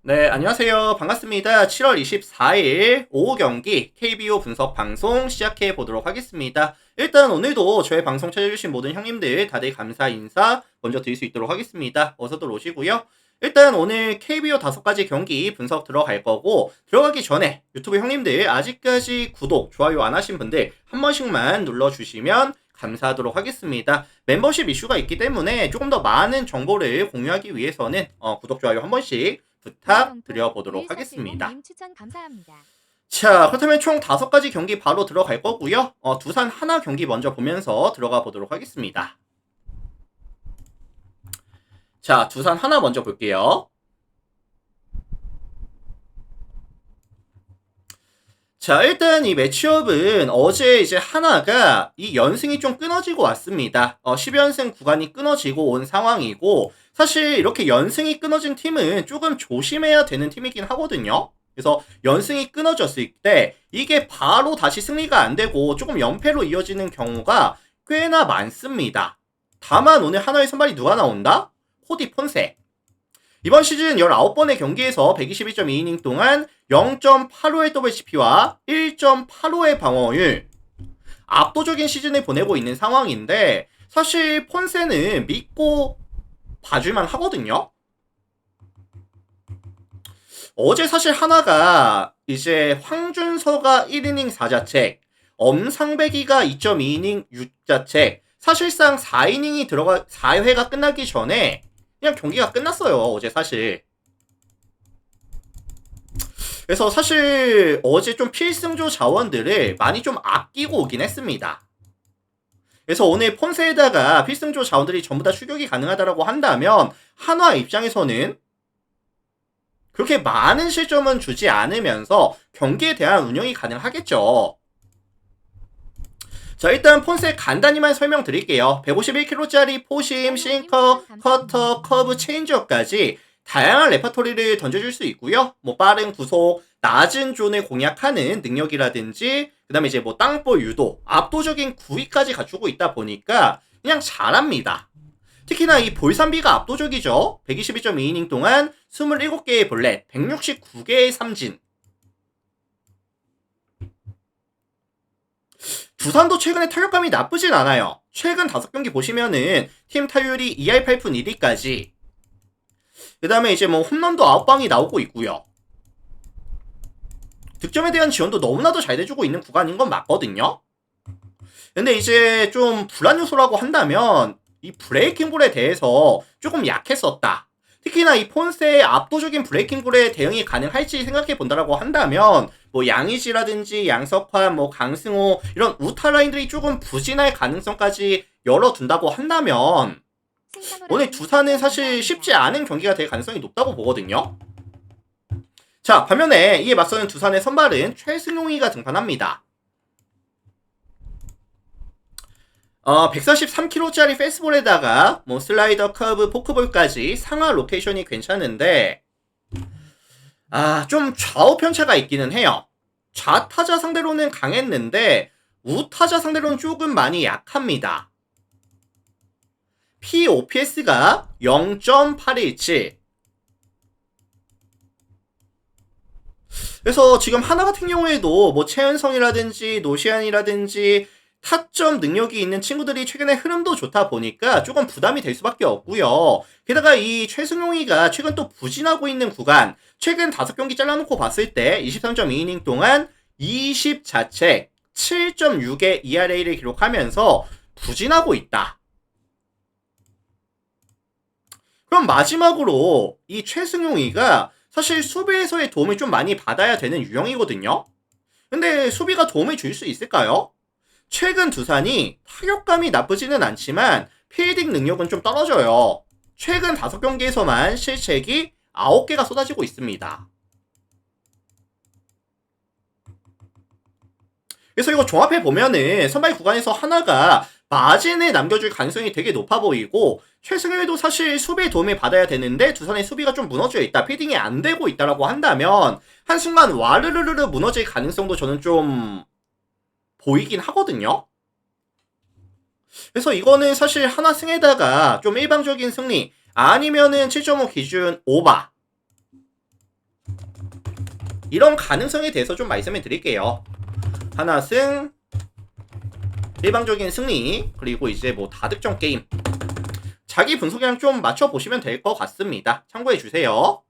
네, 안녕하세요. 반갑습니다. 7월 24일 오후 경기 KBO 분석 방송 시작해 보도록 하겠습니다. 일단 오늘도 저의 방송 찾아주신 모든 형님들 다들 감사 인사 먼저 드릴 수 있도록 하겠습니다. 어서들 오시고요. 일단 오늘 KBO 5가지 경기 분석 들어갈 거고, 들어가기 전에 유튜브 형님들 아직까지 구독, 좋아요 안 하신 분들 한 번씩만 눌러주시면 감사하도록 하겠습니다. 멤버십 이슈가 있기 때문에 조금 더 많은 정보를 공유하기 위해서는 구독, 좋아요 한 번씩 부탁드려보도록 하겠습니다. 추천 감사합니다. 자, 그렇다면 총 5가지 경기 바로 들어갈 거고요. 두산 하나 경기 먼저 보면서 들어가 보도록 하겠습니다. 자, 두산 하나 먼저 볼게요. 자, 일단 이 매치업은 어제 이제 하나가 이 연승이 좀 끊어지고 왔습니다. 10연승 구간이 끊어지고 온 상황이고, 사실 이렇게 연승이 끊어진 팀은 조금 조심해야 되는 팀이긴 하거든요. 그래서 연승이 끊어졌을 때 이게 바로 다시 승리가 안 되고 조금 연패로 이어지는 경우가 꽤나 많습니다. 다만 오늘 하나의 선발이 누가 나온다? 코디 폰세. 이번 시즌 19번의 경기에서 121.2이닝 동안 0.85의 WHP와 1.85의 방어율, 압도적인 시즌을 보내고 있는 상황인데, 사실 폰세는 믿고 봐줄만 하거든요. 어제 사실 하나가 이제 황준서가 1이닝 4자책, 엄상배기가 2.2이닝 6자책, 사실상 4이닝이 4회가 끝나기 전에 그냥 경기가 끝났어요, 어제 사실. 그래서 사실 어제 좀 필승조 자원들을 많이 좀 아끼고 오긴 했습니다. 그래서 오늘 폰세에다가 필승조 자원들이 전부 다 추격이 가능하다라고 한다면 한화 입장에서는 그렇게 많은 실점은 주지 않으면서 경기에 대한 운영이 가능하겠죠. 자, 일단 폰세 간단히만 설명드릴게요. 151kg짜리 포심, 싱커, 커터, 커브, 체인지업까지 다양한 레퍼토리를 던져줄 수 있고요. 뭐 빠른 구속, 낮은 존을 공략하는 능력이라든지, 그 다음에 이제 뭐 땅볼 유도, 압도적인 구위까지 갖추고 있다 보니까 그냥 잘합니다. 특히나 이 볼삼비가 압도적이죠. 122.2이닝 동안 27개의 볼넷, 169개의 삼진. 두산도 최근에 타격감이 나쁘진 않아요. 최근 5경기 보시면은 팀 타율이 2할 8푼 1리까지. 그 다음에 이제 뭐 홈런도 9방이 나오고 있고요. 득점에 대한 지원도 너무나도 잘 돼주고 있는 구간인 건 맞거든요. 근데 이제 좀 불안 요소라고 한다면 이 브레이킹볼에 대해서 조금 약했었다. 특히나 이 폰세의 압도적인 브레이킹볼에 대응이 가능할지 생각해 본다라고 한다면 뭐 양의지라든지 양석환, 뭐 강승호 이런 우타 라인들이 조금 부진할 가능성까지 열어둔다고 한다면 오늘 두산은 사실 쉽지 않은 경기가 될 가능성이 높다고 보거든요. 자, 반면에 이에 맞서는 두산의 선발은 최승용이가 등판합니다. 143kg짜리 페스트볼에다가 뭐 슬라이더, 커브, 포크볼까지 상하 로테이션이 괜찮은데 좀 좌우 편차가 있기는 해요. 좌타자 상대로는 강했는데 우타자 상대로는 조금 많이 약합니다. POPS가 0.817. 그래서 지금 하나 같은 경우에도 뭐 최은성이라든지 노시안이라든지 타점 능력이 있는 친구들이 최근에 흐름도 좋다 보니까 조금 부담이 될 수밖에 없고요. 게다가 이 최승용이가 최근 또 부진하고 있는 구간, 최근 5경기 잘라놓고 봤을 때 23.2이닝 동안 20자책 7.6의 ERA를 기록하면서 부진하고 있다. 그럼 마지막으로 이 최승용이가 사실 수비에서의 도움을 좀 많이 받아야 되는 유형이거든요. 근데 수비가 도움을 줄 수 있을까요? 최근 두산이 타격감이 나쁘지는 않지만 필딩 능력은 좀 떨어져요. 최근 5경기에서만 실책이 9개가 쏟아지고 있습니다. 그래서 이거 종합해보면은 선발 구간에서 하나가 마진을 남겨줄 가능성이 되게 높아 보이고, 최승일도 사실 수비에 도움을 받아야 되는데 두산의 수비가 좀 무너져 있다, 피딩이 안 되고 있다라고 한다면 한순간 와르르르 무너질 가능성도 저는 좀 보이긴 하거든요. 그래서 이거는 사실 하나 승에다가 좀 일방적인 승리, 아니면은 7.5 기준 오바, 이런 가능성에 대해서 좀 말씀을 드릴게요. 하나승, 일방적인 승리, 그리고 이제 뭐 다득점 게임. 자기 분석이랑 좀 맞춰보시면 될 것 같습니다. 참고해주세요.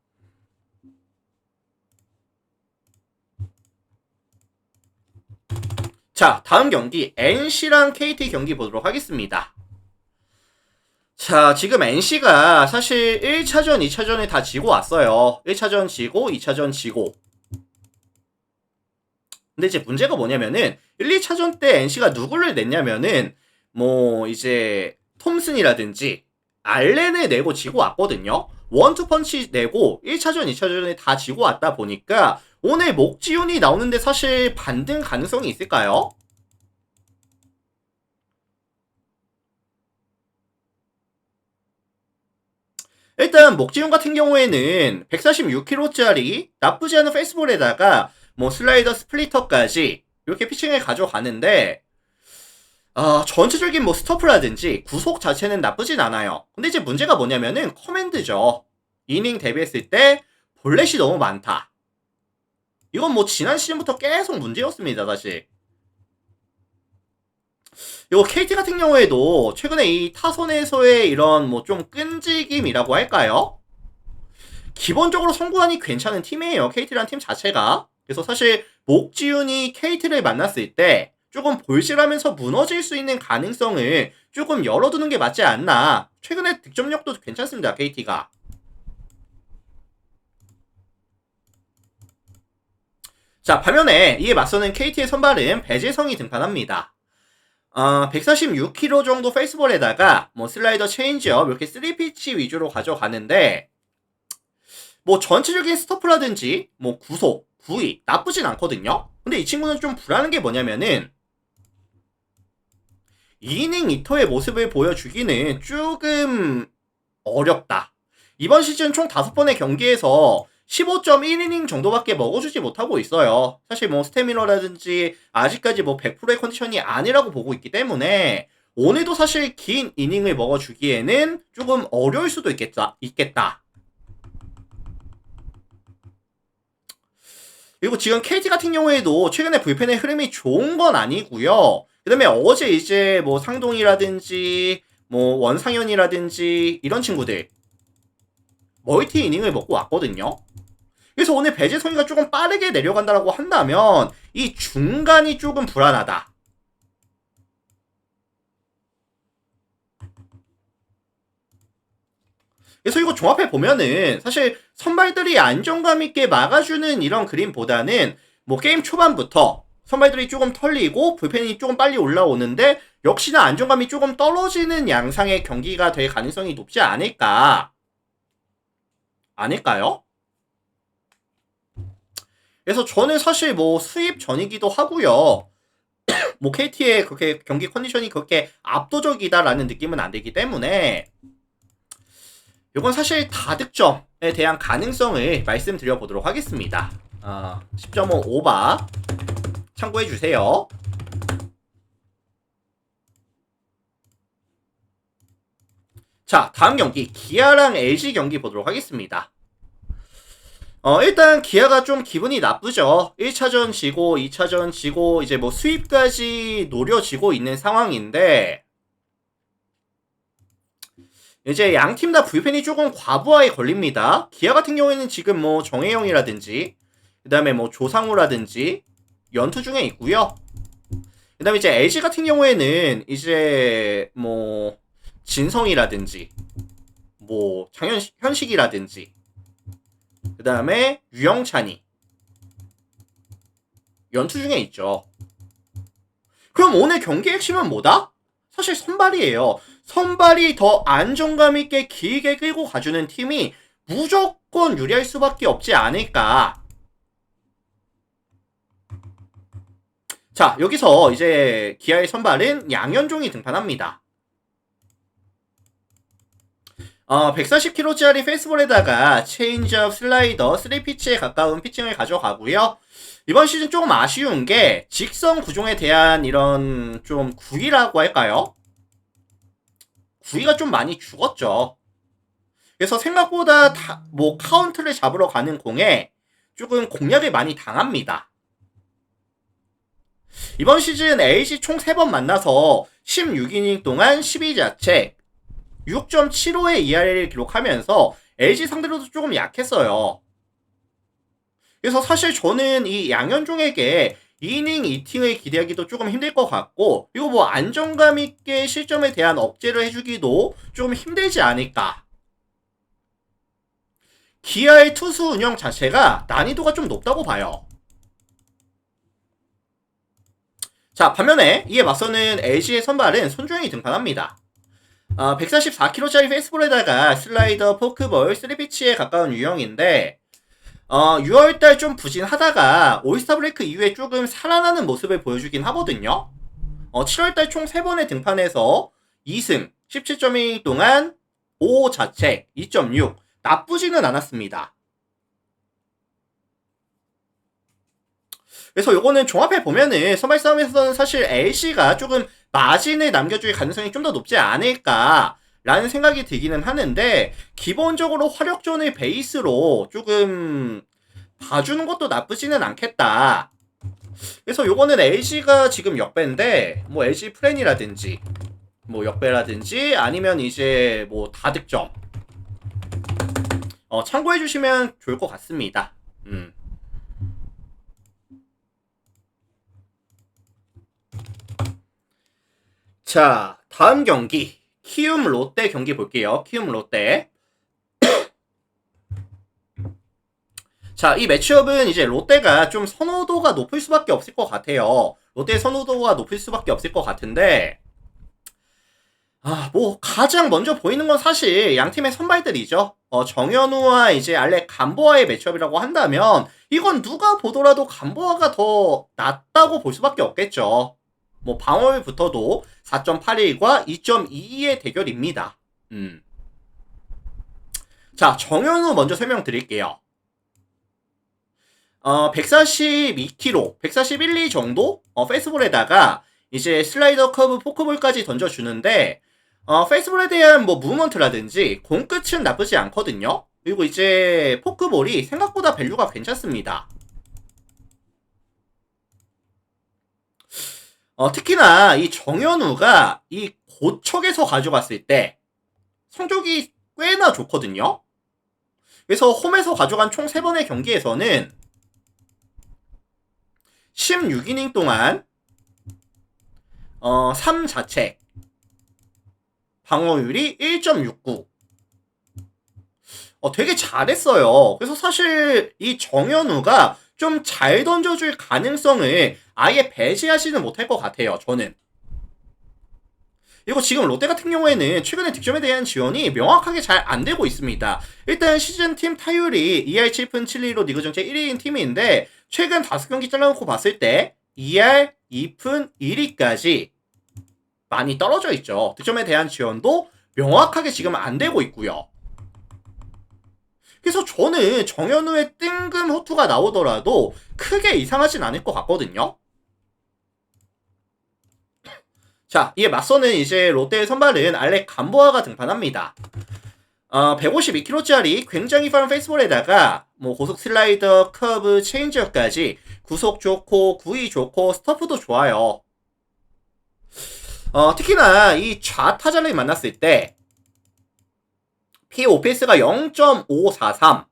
자, 다음 경기 NC랑 KT 경기 보도록 하겠습니다. 자, 지금 NC가 사실 1차전, 2차전에 다 지고 왔어요. 1차전 지고, 2차전 지고. 근데 이제 문제가 뭐냐면은 1, 2차전 때 NC가 누구를 냈냐면은 뭐 이제 톰슨이라든지 알렌을 내고 지고 왔거든요. 원투펀치 내고 1차전, 2차전에 다 지고 왔다 보니까 오늘 목지훈이 나오는데 사실 반등 가능성이 있을까요? 일단 목지훈 같은 경우에는 146kg짜리 나쁘지 않은 페이스볼에다가 뭐 슬라이더 스플리터까지 이렇게 피칭을 가져가는데 전체적인 뭐 스토프라든지 구속 자체는 나쁘진 않아요. 근데 이제 문제가 뭐냐면은 커맨드죠. 이닝 대비했을 때 볼넷이 너무 많다. 이건 뭐 지난 시즌부터 계속 문제였습니다, 사실. 요 KT 같은 경우에도 최근에 이 타선에서의 이런 뭐 좀 끈질김이라고 할까요? 기본적으로 선구안이 괜찮은 팀이에요. KT라는 팀 자체가. 그래서 사실 목지훈이 KT를 만났을 때 조금 볼실하면서 무너질 수 있는 가능성을 조금 열어두는 게 맞지 않나. 최근에 득점력도 괜찮습니다, KT가. 자, 반면에 이에 맞서는 KT의 선발은 배재성이 등판합니다. 146kg 정도 페이스볼에다가 뭐 슬라이더 체인지업 이렇게 3피치 위주로 가져가는데 뭐 전체적인 스토프라든지 뭐 구속, 구위 나쁘진 않거든요. 근데 이 친구는 좀 불안한 게 뭐냐면은 2이닝 2토의 모습을 보여주기는 조금 어렵다. 이번 시즌 총 5번의 경기에서 15.1이닝 정도밖에 먹어주지 못하고 있어요. 사실 뭐 스태미너라든지 아직까지 뭐 100%의 컨디션이 아니라고 보고 있기 때문에 오늘도 사실 긴 이닝을 먹어주기에는 조금 어려울 수도 있겠다. 그리고 지금 KT 같은 경우에도 최근에 불펜의 흐름이 좋은 건 아니고요. 그 다음에 어제 이제 뭐 상동이라든지 뭐 원상현이라든지 이런 친구들 멀티 이닝을 먹고 왔거든요. 그래서 오늘 배재성이가 조금 빠르게 내려간다라고 한다면 이 중간이 조금 불안하다. 그래서 이거 종합해 보면은 사실 선발들이 안정감 있게 막아주는 이런 그림보다는 뭐 게임 초반부터 선발들이 조금 털리고 불펜이 조금 빨리 올라오는데 역시나 안정감이 조금 떨어지는 양상의 경기가 될 가능성이 높지 아닐까요? 그래서 저는 사실 뭐 수입 전이기도 하고요. 뭐 KT의 그렇게 경기 컨디션이 그렇게 압도적이다라는 느낌은 안 들기 때문에 이건 사실 다득점에 대한 가능성을 말씀드려 보도록 하겠습니다. 10.5 오바 참고해 주세요. 자, 다음 경기 기아랑 LG 경기 보도록 하겠습니다. 일단 기아가 좀 기분이 나쁘죠. 1차전 지고 2차전 지고 이제 뭐 수입까지 노려지고 있는 상황인데 이제 양팀 다 불펜이 조금 과부하에 걸립니다. 기아 같은 경우에는 지금 뭐 정혜영이라든지 그 다음에 뭐 조상우라든지 연투 중에 있고요. 그 다음에 이제 LG 같은 경우에는 이제 뭐 진성이라든지 뭐 현식이라든지 그 다음에 유영찬이 연투 중에 있죠. 그럼 오늘 경기 핵심은 뭐다? 사실 선발이에요. 선발이 더 안정감 있게 길게 끌고 가주는 팀이 무조건 유리할 수밖에 없지 않을까. 자, 여기서 이제 기아의 선발은 양현종이 등판합니다. 140kg짜리 페이스볼에다가 체인지업, 슬라이더, 3피치에 가까운 피칭을 가져가고요. 이번 시즌 조금 아쉬운 게 직선 구종에 대한 이런 좀 구위라고 할까요? 구위가 좀 많이 죽었죠. 그래서 생각보다 뭐 카운트를 잡으러 가는 공에 조금 공략을 많이 당합니다. 이번 시즌 LG 총 3번 만나서 16이닝 동안 12자책 6.75의 ERA를 기록하면서 LG 상대로도 조금 약했어요. 그래서 사실 저는 이 양현종에게 2이닝 2팅을 기대하기도 조금 힘들 것 같고, 그리고 뭐 안정감 있게 실점에 대한 억제를 해주기도 조금 힘들지 않을까. 기아의 투수 운영 자체가 난이도가 좀 높다고 봐요. 자, 반면에 이에 맞서는 LG의 선발은 손주영이 등판합니다. 144kg짜리 페이스볼에다가 슬라이더, 포크볼, 3피치에 가까운 유형인데 6월달 좀 부진하다가 올스타 브레이크 이후에 조금 살아나는 모습을 보여주긴 하거든요. 7월달 총 3번에 등판해서 2승, 17.1 동안 5자책, 2.6 나쁘지는 않았습니다. 그래서 요거는 종합해 보면은 선발 싸움에서는 사실 LC가 조금 마진을 남겨줄 가능성이 좀 더 높지 않을까 라는 생각이 들기는 하는데, 기본적으로 화력전을 베이스로 조금 봐주는 것도 나쁘지는 않겠다. 그래서 요거는 LG가 지금 역배인데 뭐 LG 프렌이라든지 뭐 역배라든지 아니면 이제 뭐 다득점 참고해 주시면 좋을 것 같습니다. 자, 다음 경기 키움 롯데 경기 볼게요. 키움 롯데. 자, 이 매치업은 이제 롯데가 좀 선호도가 높을 수밖에 없을 것 같아요. 롯데의 선호도가 높을 수밖에 없을 것 같은데, 뭐 가장 먼저 보이는 건 사실 양 팀의 선발들이죠. 정현우와 이제 알렉 감보아의 매치업이라고 한다면 이건 누가 보더라도 감보아가 더 낫다고 볼 수밖에 없겠죠. 뭐 방어율부터도 4.81과 2.22의 대결입니다. 자, 정현우 먼저 설명드릴게요. 142kg, 141, 2 정도 페이스볼에다가 이제 슬라이더, 커브, 포크볼까지 던져주는데 페이스볼에 대한 뭐 무브먼트라든지 공끝은 나쁘지 않거든요. 그리고 이제 포크볼이 생각보다 밸류가 괜찮습니다. 특히나 이 정현우가 이 고척에서 가져갔을 때 성적이 꽤나 좋거든요. 그래서 홈에서 가져간 총 3번의 경기에서는 16이닝 동안 3자책 방어율이 1.69 되게 잘했어요. 그래서 사실 이 정현우가 좀 잘 던져줄 가능성을 아예 배제하지는 못할 것 같아요, 저는. 그리고 지금 롯데 같은 경우에는 최근에 득점에 대한 지원이 명확하게 잘 안되고 있습니다. 일단 시즌 팀 타율이 ER 7푼 7리로 리그 전체 1위인 팀인데 최근 5경기 잘라놓고 봤을 때 ER 2푼 1위까지 많이 떨어져 있죠. 득점에 대한 지원도 명확하게 지금 안되고 있고요. 그래서 저는 정현우의 뜬금 호투가 나오더라도 크게 이상하진 않을 것 같거든요. 자, 이에 맞서는 이제 롯데의 선발은 알렉 감보아가 등판합니다. 152kg짜리 굉장히 빠른 페이스볼에다가 뭐 고속 슬라이더, 커브, 체인지업까지 구속 좋고 구위 좋고 스터프도 좋아요. 특히나 이 좌타자를 만났을 때 POPS가 0.543.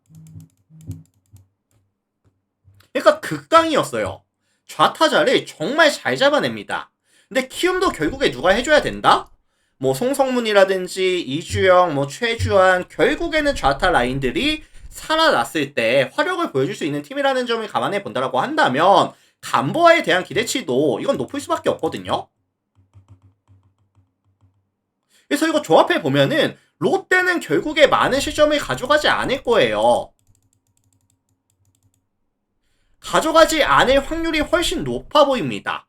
그러니까 극강이었어요. 좌타자를 정말 잘 잡아냅니다. 근데 키움도 결국에 누가 해줘야 된다? 뭐 송성문이라든지 이주영, 뭐 최주환, 결국에는 좌타 라인들이 살아났을 때 화력을 보여줄 수 있는 팀이라는 점을 감안해 본다라고 한다면 감보아에 대한 기대치도 이건 높을 수밖에 없거든요. 그래서 이거 조합해 보면은 롯데는 결국에 많은 실점을 가져가지 않을 거예요. 가져가지 않을 확률이 훨씬 높아 보입니다.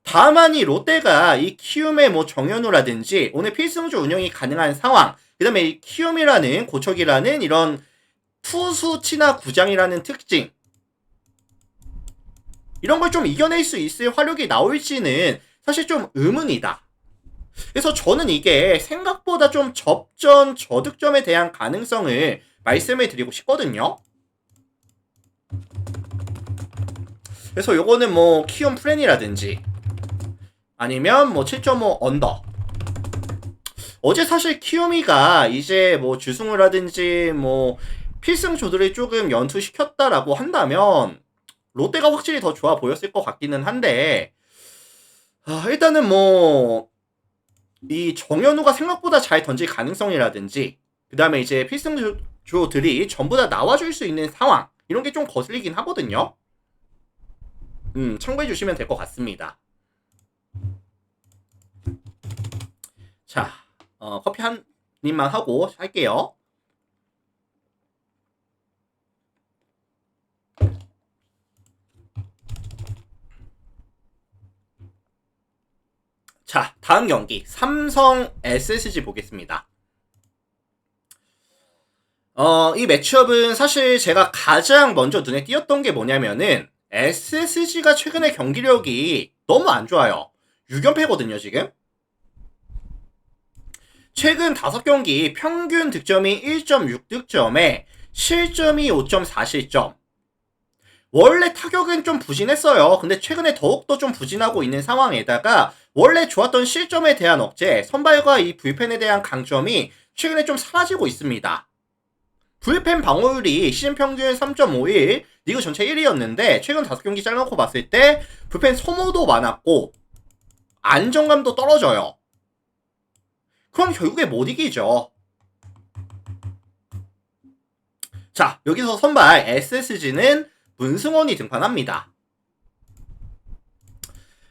다만 이 롯데가 이 키움의 뭐 정현우라든지 오늘 필승조 운영이 가능한 상황, 그 다음에 이 키움이라는 고척이라는 이런 투수 친화 구장이라는 특징, 이런 걸 좀 이겨낼 수 있을 화력이 나올지는 사실 좀 의문이다. 그래서 저는 이게 생각보다 좀 접전 저득점에 대한 가능성을 말씀을 드리고 싶거든요. 그래서 요거는 뭐 키움 프렌이라든지 아니면 뭐 7.5 언더. 어제 사실 키움이가 이제 뭐 주승을 하든지 뭐 필승 조들을 조금 연투시켰다라고 한다면 롯데가 확실히 더 좋아 보였을 것 같기는 한데, 일단은 뭐 이 정현우가 생각보다 잘 던질 가능성이라든지 그 다음에 이제 필승조들이 전부 다 나와줄 수 있는 상황, 이런 게 좀 거슬리긴 하거든요. 참고해 주시면 될 것 같습니다. 자, 커피 한 입만 하고 할게요. 자, 다음 경기 삼성 SSG 보겠습니다. 이 매치업은 사실 제가 가장 먼저 눈에 띄었던 게 뭐냐면은 SSG가 최근에 경기력이 너무 안 좋아요. 6연패거든요, 지금. 최근 5경기 평균 득점이 1.6득점에 실점이 5.4실점. 원래 타격은 좀 부진했어요. 근데 최근에 더욱더 좀 부진하고 있는 상황에다가 원래 좋았던 실점에 대한 억제, 선발과 이 불펜에 대한 강점이 최근에 좀 사라지고 있습니다. 불펜 방어율이 시즌 평균 3.51, 리그 전체 1위였는데 최근 5경기 잘라놓고 봤을 때 불펜 소모도 많았고 안정감도 떨어져요. 그럼 결국에 못 이기죠. 자, 여기서 선발 SSG는 문승원이 등판합니다.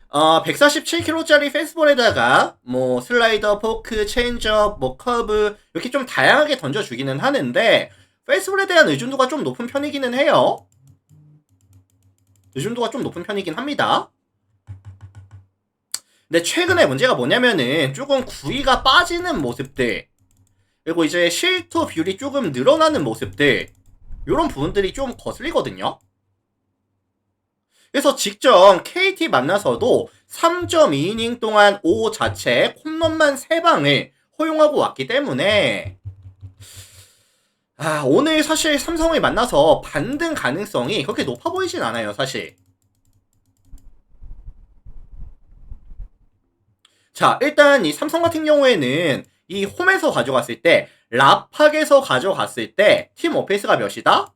147kg짜리 페이스볼에다가 뭐 슬라이더, 포크, 체인지업, 뭐 커브 이렇게 좀 다양하게 던져주기는 하는데 페이스볼에 대한 의존도가 좀 높은 편이기는 해요. 의존도가 좀 높은 편이긴 합니다. 근데 최근에 문제가 뭐냐면은 조금 구위가 빠지는 모습들, 그리고 이제 실투 비율이 조금 늘어나는 모습들, 이런 부분들이 좀 거슬리거든요. 그래서 직전 KT 만나서도 3.2이닝 동안 5 자체 홈런만 3방을 허용하고 왔기 때문에 오늘 사실 삼성을 만나서 반등 가능성이 그렇게 높아 보이진 않아요, 사실. 자, 일단 이 삼성 같은 경우에는 이 홈에서 가져갔을 때, 라팍에서 가져갔을 때 팀 어페이스가 몇이다?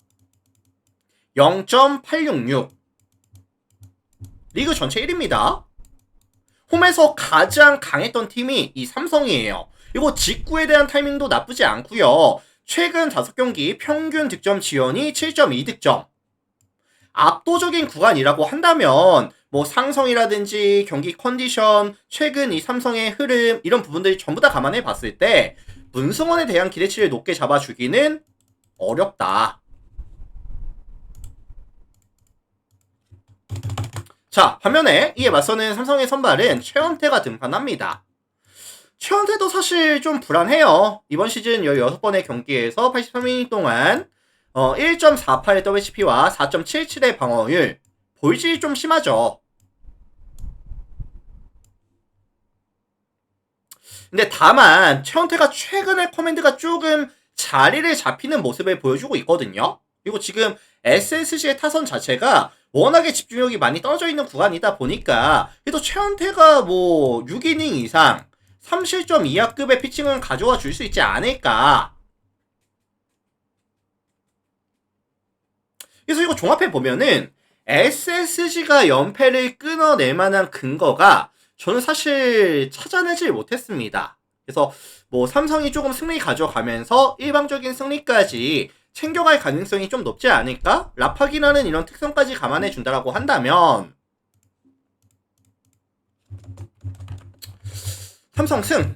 0.866. 리그 전체 1위입니다. 홈에서 가장 강했던 팀이 이 삼성이에요. 그리고 직구에 대한 타이밍도 나쁘지 않고요. 최근 5경기 평균 득점 지원이 7.2득점. 압도적인 구간이라고 한다면 뭐 상성이라든지 경기 컨디션, 최근 이 삼성의 흐름, 이런 부분들이 전부 다 감안해 봤을 때 문승원에 대한 기대치를 높게 잡아주기는 어렵다. 자, 반면에 이에 맞서는 삼성의 선발은 최원태가 등판합니다. 최원태도 사실 좀 불안해요. 이번 시즌 16번의 경기에서 83이닝 동안 1.48의 WHP와 4.77의 방어율, 볼질이 좀 심하죠. 근데 다만 최원태가 최근에 커맨드가 조금 자리를 잡히는 모습을 보여주고 있거든요. 그리고 지금 SSG의 타선 자체가 워낙에 집중력이 많이 떨어져 있는 구간이다 보니까 그래도 최원태가 뭐 6이닝 이상 3실점 이하급의 피칭은 가져와 줄 수 있지 않을까. 그래서 이거 종합해 보면은 SSG가 연패를 끊어낼 만한 근거가 저는 사실 찾아내질 못했습니다. 그래서 뭐 삼성이 조금 승리 가져가면서 일방적인 승리까지 챙겨갈 가능성이 좀 높지 않을까? 라팍이라는 이런 특성까지 감안해 준다라고 한다면 삼성 승,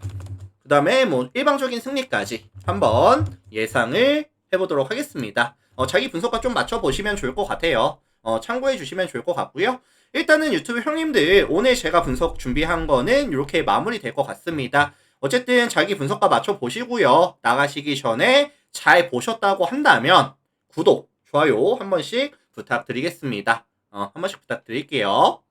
그 다음에 뭐 일방적인 승리까지 한번 예상을 해보도록 하겠습니다. 자기 분석과 좀 맞춰보시면 좋을 것 같아요. 참고해 주시면 좋을 것 같고요. 일단은 유튜브 형님들, 오늘 제가 분석 준비한 거는 이렇게 마무리 될 것 같습니다. 어쨌든 자기 분석과 맞춰보시고요. 나가시기 전에 잘 보셨다고 한다면 구독, 좋아요 한 번씩 부탁드리겠습니다. 한 번씩 부탁드릴게요.